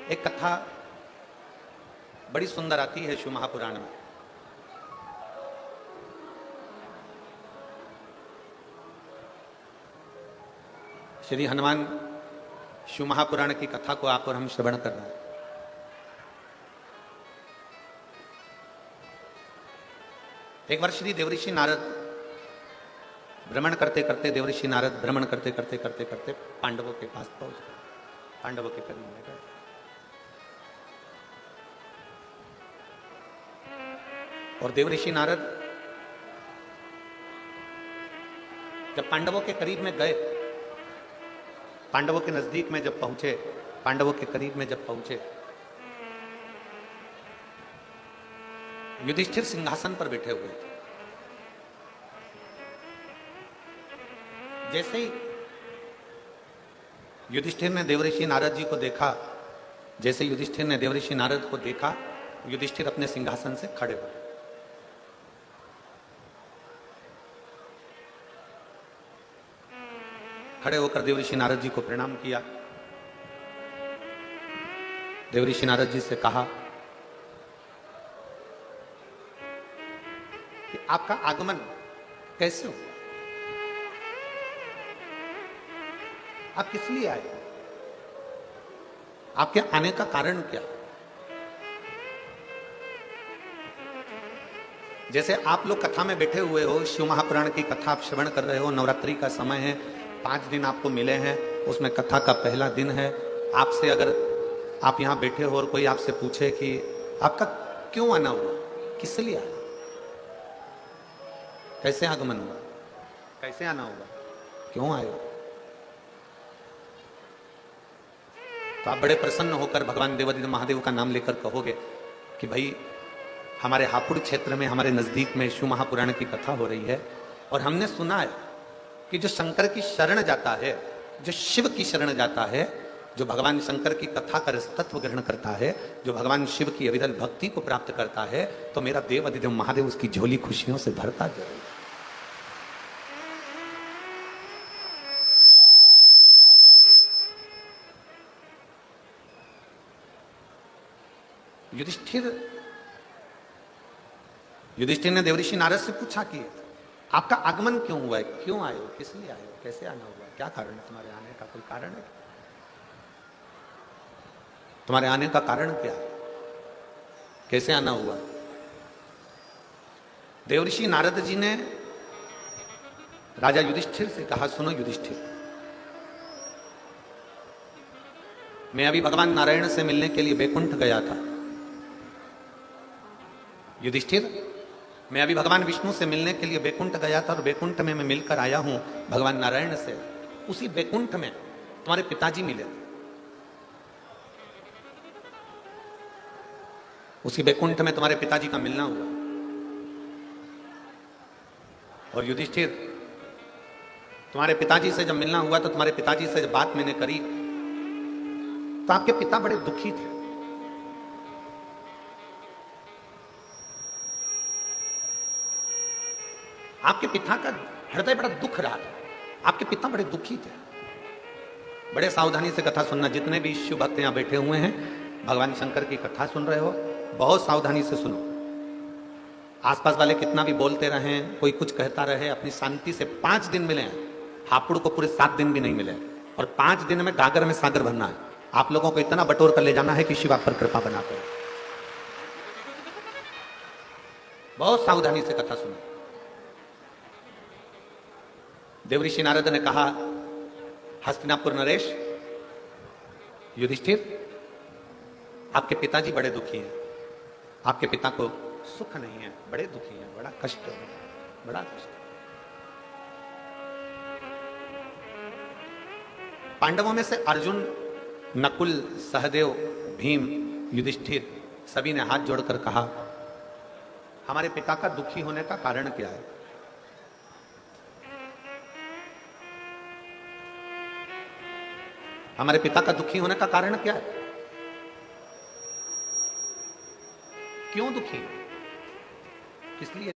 एक कथा बड़ी सुंदर आती है शिव महापुराण में। श्री हनुमान शिव महापुराण की कथा को आप और हम श्रवण कर रहे हैं। एक बार श्री देवऋषि नारद भ्रमण करते करते पांडवों के पास पहुंच गए, पांडवों के करीब में गए। और देवऋषि नारद जब पांडवों के करीब में गए, पांडवों के नजदीक में जब पहुंचे, पांडवों के करीब में जब पहुंचे, युधिष्ठिर सिंहासन पर बैठे हुए थे। जैसे ही युधिष्ठिर ने देवऋषि नारद जी को देखा, जैसे युधिष्ठिर ने देवऋषि नारद को देखा, युधिष्ठिर अपने सिंहासन से खड़े हो गए। खड़े होकर देवऋषि नारद जी को प्रणाम किया। देवऋषि नारद जी से कहा कि आपका आगमन कैसे हुआ, आप किस लिए आए, आपके आने का कारण क्या। जैसे आप लोग कथा में बैठे हुए हो, शिव महापुराण की कथा आप श्रवण कर रहे हो, नवरात्रि का समय है, 5 दिन आपको मिले हैं, उसमें कथा का पहला दिन है। आपसे अगर आप यहां बैठे हो और कोई आपसे पूछे कि आपका क्यों आना हुआ, किस लिए आया, कैसे आगमन हुआ, कैसे आना हुआ, क्यों आए हो, तो आप बड़े प्रसन्न होकर भगवान देवादिदेव महादेव का नाम लेकर कहोगे कि भाई हमारे हापुड़ क्षेत्र में, हमारे नजदीक में शिव महापुराण की कथा हो रही है और हमने सुना है कि जो शंकर की शरण जाता है, जो शिव की शरण जाता है, जो भगवान शंकर की कथा का रसतत्व ग्रहण करता है, जो भगवान शिव की अविरल भक्ति को प्राप्त करता है, तो मेरा देव अधिदेव महादेव उसकी झोली खुशियों से भरता जरूर। युधिष्ठिर ने देवऋषि नारद से पूछा कि आपका आगमन क्यों हुआ है, क्यों आए हो, किस लिए आए हो, कैसे आना हुआ, क्या कारण है तुम्हारे आने का, कोई कारण है, तुम्हारे आने का कारण क्या है, कैसे आना हुआ। देवऋषि नारद जी ने राजा युधिष्ठिर से कहा, सुनो युधिष्ठिर, मैं अभी भगवान नारायण से मिलने के लिए बैकुंठ गया था। युधिष्ठिर, मैं अभी भगवान विष्णु से मिलने के लिए बैकुंठ गया था और बैकुंठ में मैं मिलकर आया हूं भगवान नारायण से। उसी बैकुंठ में तुम्हारे पिताजी मिले, उसी बैकुंठ में तुम्हारे पिताजी का मिलना हुआ। और युधिष्ठिर, तुम्हारे पिताजी से जब मिलना हुआ तो तुम्हारे पिताजी से जब बात मैंने करी तो आपके पिता बड़े दुखी थे। आपके पिता का हृदय बड़ा दुख रहा था, आपके पिता बड़े दुखी थे। बड़े सावधानी से कथा सुनना, जितने भी शिव भक्त यहां बैठे हुए हैं, भगवान शंकर की कथा सुन रहे हो, बहुत सावधानी से सुनो। आसपास वाले कितना भी बोलते रहे, कोई कुछ कहता रहे, अपनी शांति से 5 दिन मिले हैं। हापुड़ को पूरे 7 दिन भी नहीं मिले और 5 दिन में गागर में सागर भरना है। आप लोगों को इतना बटोर कर ले जाना है कि शिव आप पर कृपा बनाते हैं। बहुत सावधानी से कथा सुनो। देवऋषि नारद ने कहा, हस्तिनापुर नरेश, युधिष्ठिर, आपके पिताजी बड़े दुखी हैं, आपके पिता को सुख नहीं है, बड़े दुखी हैं, बड़ा कष्ट है, बड़ा कष्ट। पांडवों में से अर्जुन, नकुल, सहदेव, भीम, युधिष्ठिर सभी ने हाथ जोड़कर कहा, हमारे पिता का दुखी होने का कारण क्या है। हमारे पिता का दुखी होने का कारण क्या है, क्यों दुखी, किस लिए।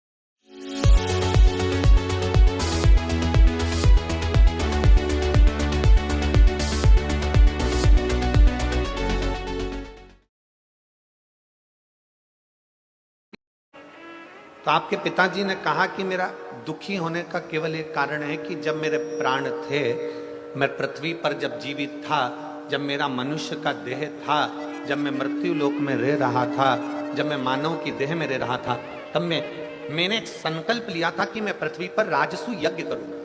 तो आपके पिताजी ने कहा कि मेरा दुखी होने का केवल एक कारण है कि जब मेरे प्राण थे, मैं पृथ्वी पर जब जीवित था, जब मेरा मनुष्य का देह था, जब मैं मृत्यु लोक में रह रहा था, जब मैं मानव की देह में रह रहा था, तब मैंने एक संकल्प लिया था कि मैं पृथ्वी पर राजसू यज्ञ करूंगा।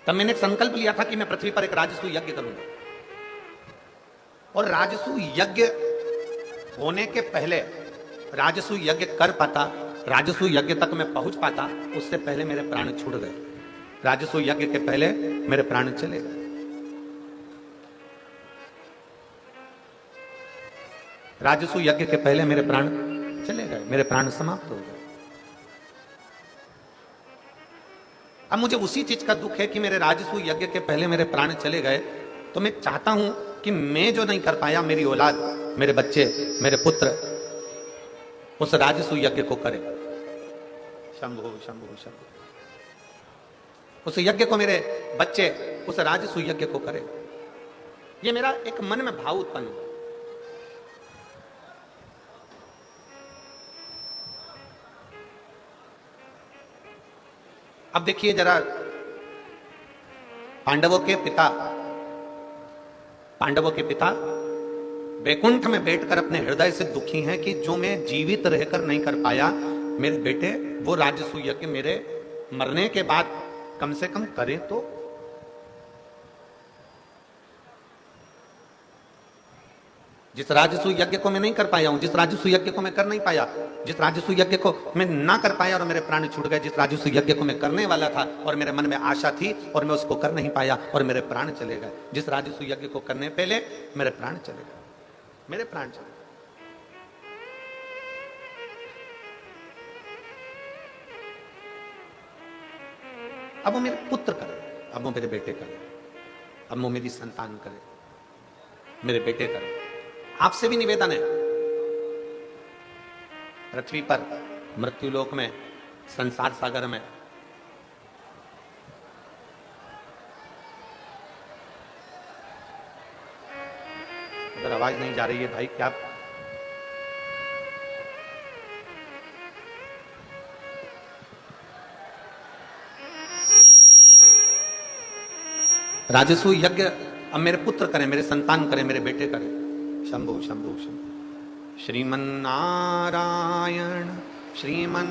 तब मैंने एक संकल्प लिया था कि मैं पृथ्वी पर एक राजसू यज्ञ करूंगा। और राजसू यज्ञ होने के पहले, राजसू यज्ञ कर पाता, राजसू यज्ञ तक मैं पहुंच पाता, उससे पहले मेरे प्राण छूट गए। राजसू यज्ञ के पहले मेरे प्राण चले गए। राजसू यज्ञ के पहले मेरे प्राण चले गए, मेरे प्राण समाप्त हो गए। अब मुझे उसी चीज का दुख है कि मेरे राजसू यज्ञ के पहले मेरे प्राण चले गए। तो मैं चाहता हूं कि मैं जो नहीं कर पाया, मेरी औलाद, मेरे बच्चे, मेरे पुत्र उस राजसू यज्ञ को करें। शंभु शंभु शंभु। उस यज्ञ को मेरे बच्चे उस राजसू यज्ञ को करें। ये मेरा एक मन में भाव उत्पन्न हुआ। अब देखिए जरा, पांडवों के पिता वैकुंठ में बैठकर अपने हृदय से दुखी हैं कि जो मैं जीवित रहकर नहीं कर पाया, मेरे बेटे वो राजसू यज्ञ मेरे मरने के बाद कम से कम करें तो। जिस राजसू यज्ञ को मैं नहीं कर पाया हूं, जिस राजसू यज्ञ को मैं कर नहीं पाया, जिस राजसू यज्ञ को मैं ना कर पाया और मेरे प्राण छूट गए, जिस राजसू यज्ञ को मैं करने वाला था और मेरे मन में आशा थी और मैं उसको कर नहीं पाया और मेरे प्राण चले गए, जिस राजसू यज्ञ को करने पहले मेरे प्राण चले गए, मेरे प्राण चले गए। अब वो मेरे पुत्र करे, अब वो मेरे बेटे करे, अब वो मेरी संतान करे, मेरे बेटे करे। आपसे भी निवेदन है, पृथ्वी पर, मृत्युलोक में, संसार सागर में अगर आवाज नहीं जा रही है भाई, क्या राजसू यज्ञ अब मेरे पुत्र करें, मेरे संतान करें, मेरे बेटे करें। शंभु शंभु शंभु। श्रीमन नारायण श्रीमन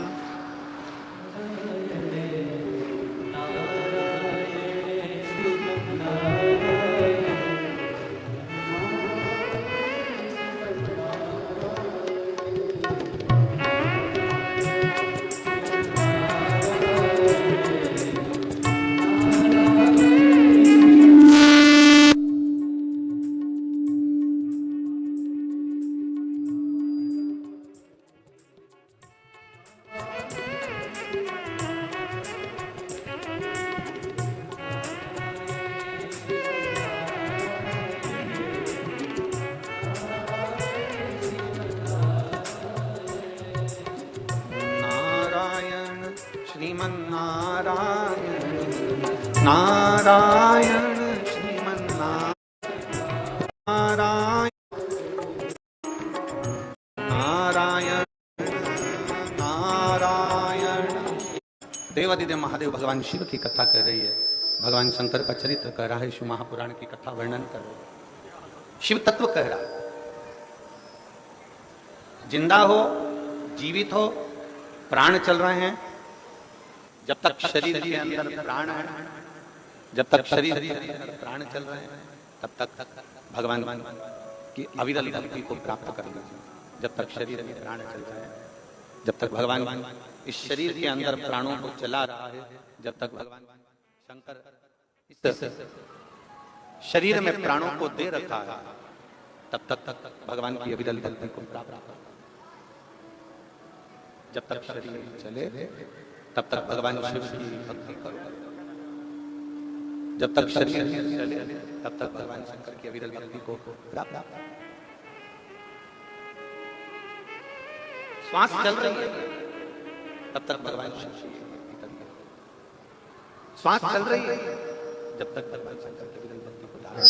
नारायण श्रीमन नारायण नारायण नारायण। देवादिदेव महादेव भगवान शिव की कथा कर रही है, भगवान शंकर का चरित्र कह रहा है, शिव महापुराण की कथा वर्णन कर रहा है, शिव तत्व कह रहा है। जिंदा हो, जीवित हो, प्राण चल रहे हैं, जब तक शरीर के अंदर प्राण है, जब तक शरीर के अंदर प्राण चल रहे हैं, तब तक भगवान की अविरल भक्ति को प्राप्त कर लीजिए। जब तक शरीर में प्राण चल रहे हैं, जब तक भगवान इस शरीर के अंदर प्राणों को चला रहा है, जब तक भगवान शंकर इस शरीर में प्राणों को दे रखा है, तब तक भगवान की अविरल भक्ति को प्राप्त कर। जब तक शरीर चले तब तक भगवान शिव की भक्ति करो। जब तक शरीर चले तब तक भगवान शंकर की अविरल भक्ति को प्राप्त। श्वास चल रही है तब तक भगवान शिव की भक्ति करो। श्वास चल रही है जब तक भगवान शंकर की अविरल भक्ति को धारण।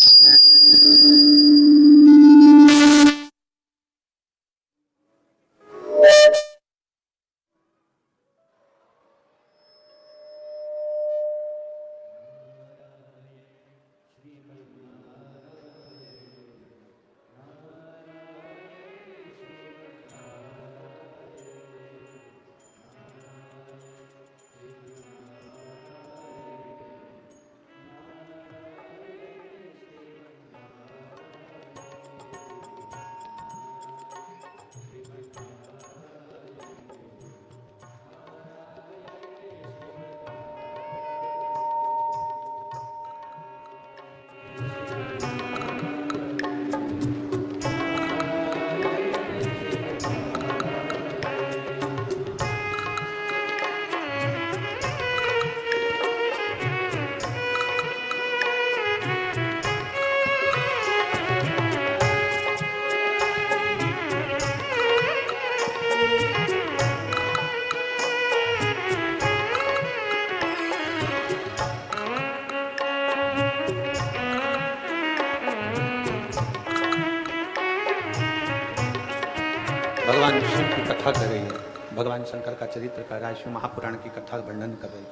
भगवान शिव की कथा कर रही है, भगवान शंकर का चरित्र कर रहा है, शिव महापुराण की कथा वर्णन कर रही है।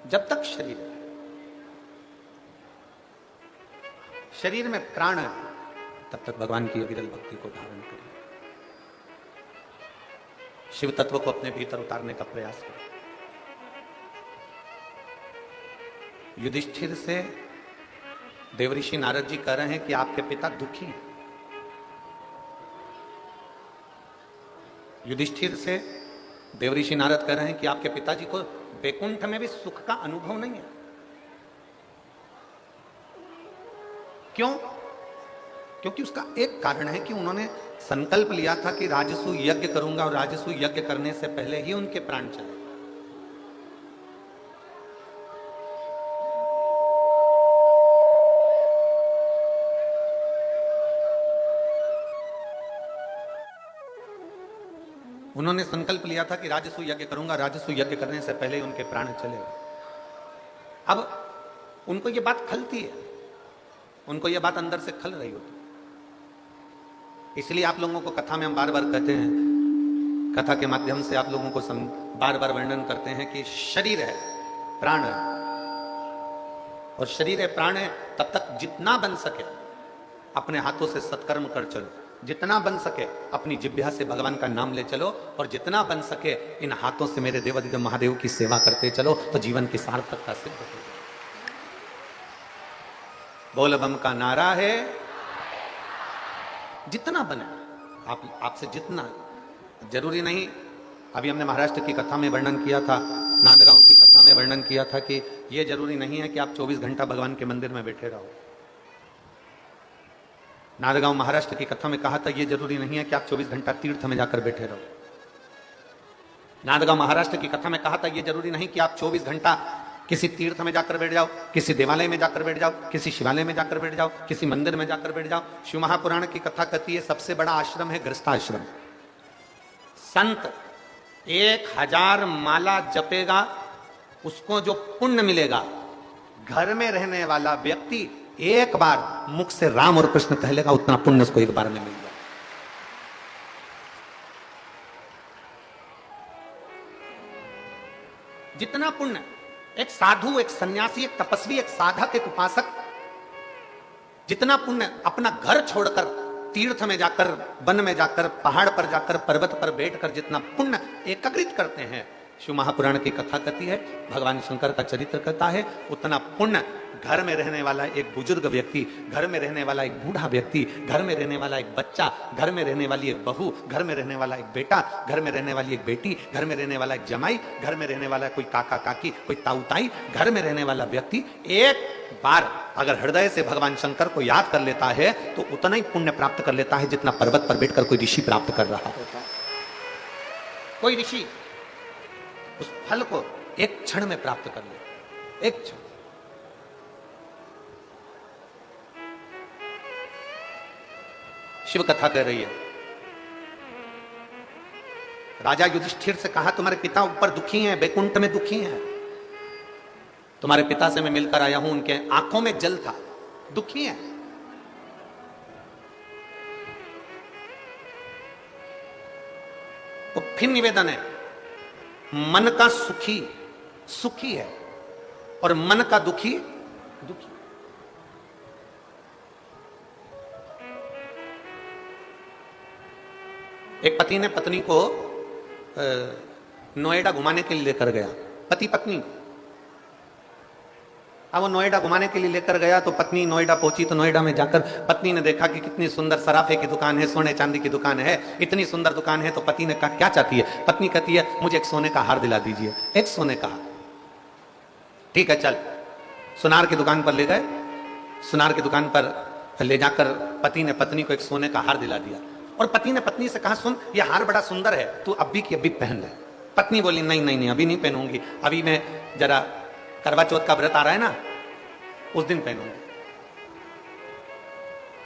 जब तक शरीर में प्राण है तब तक भगवान की अविरल भक्ति को धारण करें, शिव तत्व को अपने भीतर उतारने का प्रयास करें। युधिष्ठिर से देवऋषि नारद जी कह रहे हैं कि आपके पिता दुखी हैं। युधिष्ठिर से देवऋषि नारद कह रहे हैं कि आपके पिताजी को वैकुंठ में भी सुख का अनुभव नहीं है। क्यों? क्योंकि उसका एक कारण है कि उन्होंने संकल्प लिया था कि राजसू यज्ञ करूंगा, और राजसू यज्ञ करने से पहले ही उनके प्राण चले। उन्होंने संकल्प लिया था कि राजसू यज्ञ करूंगा, राजसू यज्ञ करने से पहले ही उनके प्राण चले। अब उनको यह बात खलती है, उनको यह बात अंदर से खल रही होती। इसलिए आप लोगों को कथा में हम बार बार कहते हैं, कथा के माध्यम से आप लोगों को बार बार वर्णन करते हैं कि शरीर है, प्राण है, और शरीर है, प्राण है, तब तक जितना बन सके अपने हाथों से सत्कर्म कर चलो, जितना बन सके अपनी जिह्वा से भगवान का नाम ले चलो, और जितना बन सके इन हाथों से मेरे देवाधिदेव महादेव की सेवा करते चलो, तो जीवन की सार्थकता सिद्ध हो जाए। बोल बम का नारा है, जितना बने आपसे जितना, जरूरी नहीं। अभी हमने महाराष्ट्र की कथा में वर्णन किया था, नांदगांव की कथा में वर्णन किया था कि यह जरूरी नहीं है कि आप 24 घंटा भगवान के मंदिर में बैठे रहो। नांदगांव महाराष्ट्र की कथा में कहा था यह जरूरी नहीं है कि आप 24 घंटा तीर्थ में जाकर बैठे रहो। नांदगांव महाराष्ट्र की कथा में कहा था यह जरूरी नहीं कि आप 24 घंटा किसी तीर्थ में जाकर बैठ जाओ, किसी देवालय में जाकर बैठ जाओ, किसी शिवालय में जाकर बैठ जाओ, किसी मंदिर में जाकर बैठ जाओ। शिव महापुराण की कथा कहती है सबसे बड़ा आश्रम है गृहस्थाश्रम। संत 1000 माला जपेगा, उसको जो पुण्य मिलेगा, घर में रहने वाला व्यक्ति एक बार मुख से राम और कृष्ण कह लेगा, उतना पुण्य उसको एक बार में मिल जाए। जितना पुण्य एक साधु, एक सन्यासी, एक तपस्वी, एक साधक, एक उपासक, जितना पुण्य अपना घर छोड़कर तीर्थ में जाकर, वन में जाकर, पहाड़ पर जाकर, पर्वत पर बैठकर जितना पुण्य एकत्रित करते हैं, शिव महापुराण की कथा कहती है, भगवान शंकर का चरित्र कहता है, उतना पुण्य घर में रहने वाला एक बुजुर्ग व्यक्ति, घर में रहने वाला एक बूढ़ा व्यक्ति, घर में रहने वाला एक बच्चा, घर में रहने वाली एक बहू, घर में रहने वाला एक बेटा, घर में रहने वाली एक बेटी, घर में रहने वाला एक जमाई, घर में रहने वाला कोई काका काकी, कोई ताऊ ताई, घर में रहने वाला व्यक्ति एक बार अगर हृदय से भगवान शंकर को याद कर लेता है तो उतना ही पुण्य प्राप्त कर लेता है जितना पर्वत पर बैठकर कोई ऋषि प्राप्त कर रहा होता है। कोई ऋषि उस फल को एक क्षण में प्राप्त कर ले, एक क्षण। शिव कथा कह रही है, राजा युधिष्ठिर से कहा तुम्हारे पिता ऊपर दुखी हैं, बैकुंठ में दुखी हैं, तुम्हारे पिता से मैं मिलकर आया हूं, उनके आंखों में जल था, दुखी हैं। तो फिर निवेदन है, मन का सुखी सुखी है और मन का दुखी दुखी। एक पति ने पत्नी को नोएडा घुमाने के लिए लेकर गया, पति पत्नी को। अब वो नोएडा घुमाने के लिए लेकर गया तो पत्नी नोएडा पहुंची, तो नोएडा में जाकर पत्नी ने देखा कि कितनी सुंदर सराफे की दुकान है, सोने चांदी की दुकान है, इतनी सुंदर दुकान है। तो पति ने कहा क्या चाहती है? पत्नी कहती है मुझे एक सोने का हार दिला दीजिए, एक सोने का हार। ठीक है चल, सुनार की दुकान पर ले गए। सुनार की दुकान पर ले जाकर पति ने पत्नी को एक सोने का हार दिला दिया, और पति ने पत्नी से कहा सुन ये हार बड़ा सुंदर है, तू अभी की अभी पहन ले। पत्नी बोली नहीं नहीं नहीं, अभी नहीं पहनूंगी, अभी मैं जरा करवा चौथ का व्रत आ रहा है ना, उस दिन पहनूंगी।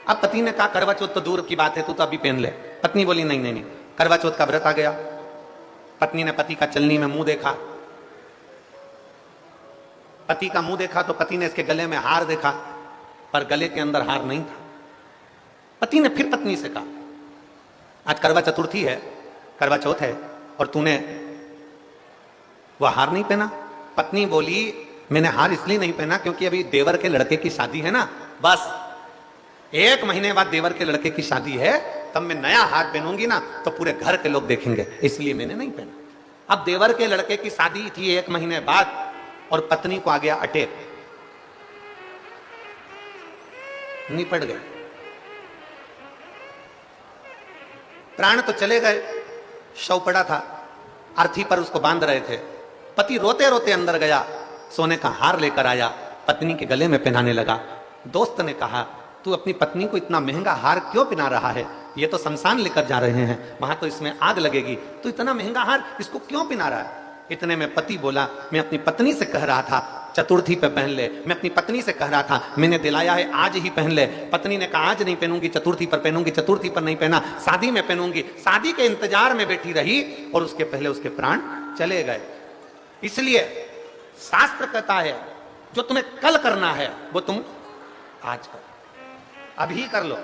अब पति ने कहा करवा चौथ तो दूर की बात है, तू तो अभी पहन ले। पत्नी बोली नहीं नहीं नहीं, करवा चौथ का व्रत आ गया। पत्नी ने पति का चलनी में मुंह देखा, पति का मुंह देखा तो पति ने इसके गले में हार देखा, पर गले के अंदर हार नहीं था। पति ने फिर पत्नी से कहा आज करवा चतुर्थी है, करवा चौथ है और तूने वह हार नहीं पहना। पत्नी बोली मैंने हार इसलिए नहीं पहना क्योंकि अभी देवर के लड़के की शादी है ना, बस 1 महीने बाद देवर के लड़के की शादी है, तब मैं नया हार पहनूंगी ना तो पूरे घर के लोग देखेंगे, इसलिए मैंने नहीं पहना। अब देवर के लड़के की शादी थी 1 महीने बाद और पत्नी को आ गया अटैक, निपट गए, प्राण तो चले गए, शव पड़ा था, अर्थी पर उसको बांध रहे थे। पति रोते रोते अंदर गया, सोने का हार लेकर आया, पत्नी के गले में पहनाने लगा। दोस्त ने कहा तू अपनी पत्नी को इतना महंगा हार क्यों पहना रहा है, ये तो शमशान लेकर जा रहे हैं, वहां तो इसमें आग लगेगी, तू इतना महंगा हार इसको क्यों पहना रहा है। इतने में पति बोला मैं अपनी पत्नी से कह रहा था चतुर्थी पे पहन ले, मैं अपनी पत्नी से कह रहा था, मैंने दिलाया है आज ही पहन ले। पत्नी ने कहा आज नहीं पहनूंगी, चतुर्थी पर पहनूंगी, चतुर्थी पर नहीं पहना, शादी में पहनूंगी। शादी के इंतजार में बैठी रही और उसके पहले उसके प्राण चले गए। इसलिए शास्त्र कहता है जो तुम्हें कल करना है वो तुम आज करो, अभी कर लो,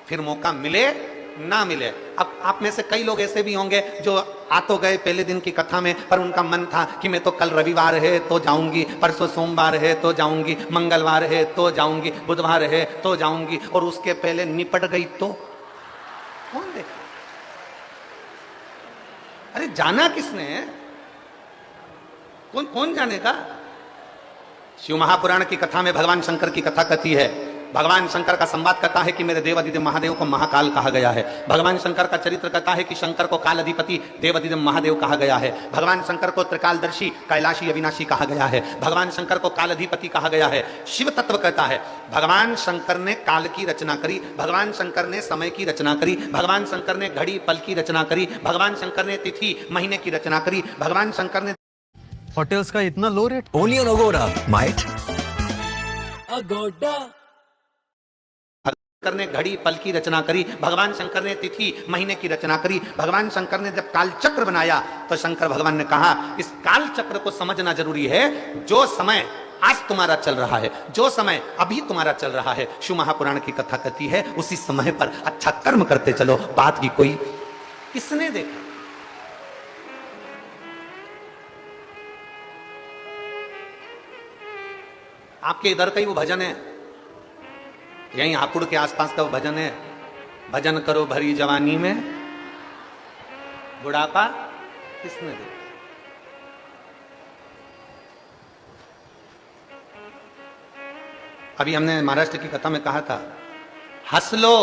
फिर मौका मिले ना मिले। अब आप में से कई लोग ऐसे भी होंगे जो आ तो गए पहले दिन की कथा में, पर उनका मन था कि मैं तो कल रविवार है तो जाऊंगी, परसों सोमवार है तो जाऊंगी, मंगलवार है तो जाऊंगी, बुधवार है तो जाऊंगी, और उसके पहले निपट गई तो कौन देखा। अरे जाना किसने, कौन जानेगा। शिव महापुराण की कथा में भगवान शंकर की कथा कहती है, भगवान शंकर का संवाद कहता है कि मेरे देवाधिदेव महादेव को महाकाल कहा गया है। भगवान शंकर का चरित्र कहता है कि शंकर को काल अधिपति देवाधिदेव महादेव कहा गया है। भगवान शंकर को त्रिकालदर्शी कैलाशी अविनाशी कहा गया है। भगवान शंकर को काल अधिपति कहा गया है। शिव तत्व कहता है भगवान शंकर ने काल की रचना करी, भगवान शंकर ने समय की रचना करी, भगवान शंकर ने घड़ी पल की रचना करी, भगवान शंकर ने तिथि महीने की रचना करी, भगवान शंकर ने होटल्स का इतना low rate. Only on Agoda, might. Agoda Shankar ने घड़ी पल की रचना करी, भगवान शंकर ने तिथि महीने की रचना करी। भगवान शंकर ने जब काल चक्र बनाया तो शंकर भगवान ने कहा इस काल चक्र को समझना जरूरी है। जो समय आज तुम्हारा चल रहा है, जो समय अभी तुम्हारा चल रहा है, शिव महापुराण की कथा कहती है उसी समय पर अच्छा कर्म करते चलो, बात की कोई किसने देखा। आपके इधर का ही वो भजन है, यहीं हापुड़ के आसपास का वो भजन है, भजन करो भरी जवानी में बुढ़ापा किसने देखा। अभी हमने महाराष्ट्र की कथा में कहा था हंस लो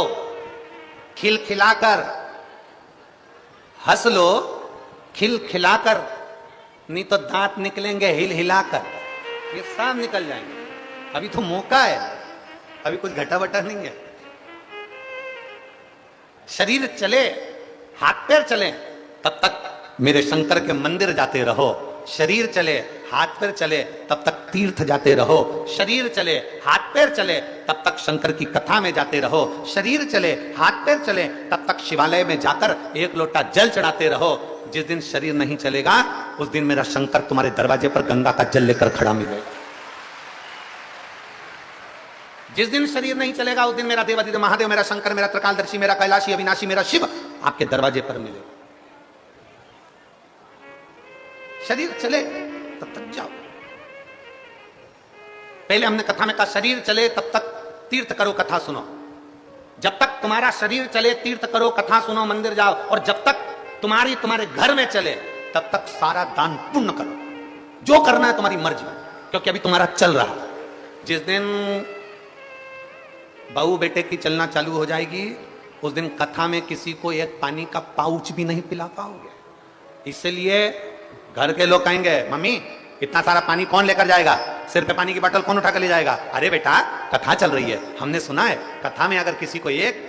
खिलखिलाकर, हंस लो खिलखिलाकर, नहीं तो दांत निकलेंगे हिल हिलाकर, ये सब निकल जाएंगे। अभी तो मौका है, अभी कुछ घटा वटा नहीं है। शरीर चले हाथ पैर चले तब तक मेरे शंकर के मंदिर जाते रहो, शरीर चले हाथ पैर चले तब तक तीर्थ जाते रहो, शरीर चले हाथ पैर चले तब तक शंकर की कथा में जाते रहो, शरीर चले हाथ पैर चले तब तक शिवालय में जाकर 1 लोटा जल चढ़ाते रहो। जिस दिन शरीर नहीं चलेगा उस दिन मेरा शंकर तुम्हारे दरवाजे पर गंगा का जल लेकर खड़ा मिलेगा। जिस दिन शरीर नहीं चलेगा उस दिन मेरा देवाधिदेव महादेव, मेरा शंकर, मेरा त्रिकालदर्शी, मेरा कैलाशी अविनाशी, मेरा शिव आपके दरवाजे पर मिलेगा। शरीर चले तब तक जाओ। पहले हमने कथा में कहा शरीर चले तब तक तीर्थ करो, कथा सुनो। जब तक तुम्हारा शरीर चले तीर्थ करो, कथा सुनो, मंदिर जाओ, और जब तक तुम्हारे घर में चले तब तक सारा दान पुण्य करो, जो करना है तुम्हारी मर्जी, क्योंकि अभी तुम्हारा चल रहा है। जिस दिन बहू बेटे की चलना चालू हो जाएगी उस दिन कथा में किसी को एक पानी का पाउच भी नहीं पिला पाओगे। इसलिए घर के लोग कहेंगे मम्मी इतना सारा पानी कौन लेकर जाएगा, सिर पे पानी की बोतल कौन उठा कर ले जाएगा। अरे बेटा कथा चल रही है, हमने सुना है कथा में अगर किसी को एक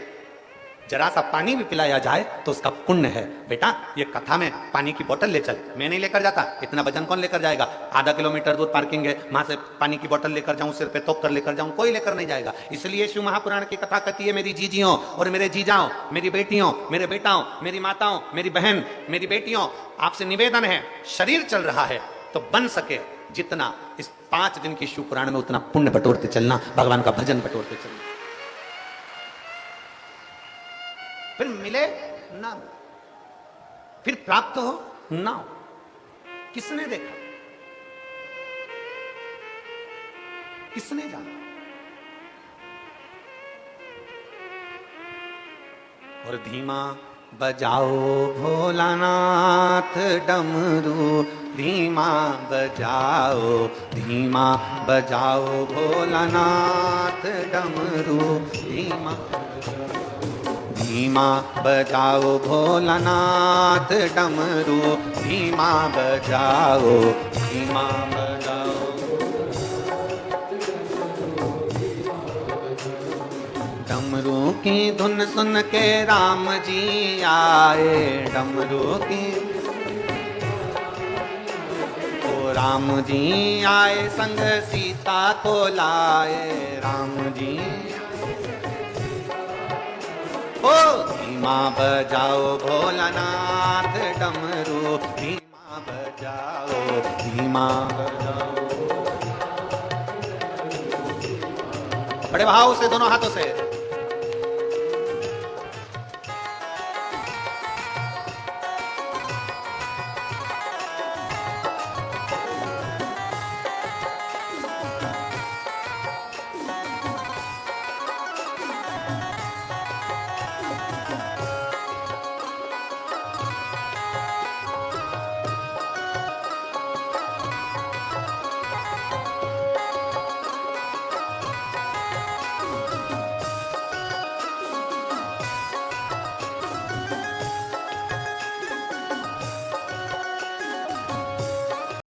जरा सा पानी भी पिलाया जाए तो उसका पुण्य है। बेटा ये कथा में पानी की बोतल ले चल, मैं नहीं लेकर जाता, इतना वजन कौन लेकर जाएगा, आधा किलोमीटर दूर पार्किंग है, वहां से पानी की बोतल लेकर जाऊं, सिर पे तोप कर लेकर जाऊं, कोई लेकर नहीं जाएगा। इसलिए शिव महापुराण की कथा कहती है मेरी जीजियों और मेरे जीजाओं, मेरी बेटियों, मेरे बेटाओं, मेरी माताओं, मेरी बहन, मेरी बेटियों, आपसे निवेदन है शरीर चल रहा है तो बन सके जितना इस 5 दिन की शिव पुराण में उतना पुण्य बटोरते चलना, भगवान का भजन बटोरते चलना, फिर मिले ना। फिर प्राप्त हो ना हो, किसने देखा, किसने जाना। और धीमा बजाओ भोलानाथ डमरू, धीमा बजाओ, धीमा बजाओ भोलानाथ डमरू, धीमा धीमा बजाओ भोलानाथ डमरू, धीमा बजाओ, धीमा बजाओ। डमरू की धुन सुन के राम जी आए, डमरू की ओ राम जी आए संग सीता को लाए, राम जी ओ धीमा बजाओ भोलानाथ डमरू, धीमा बजाओ, धीमा बजाओ। बड़े भाव से दोनों हाथों से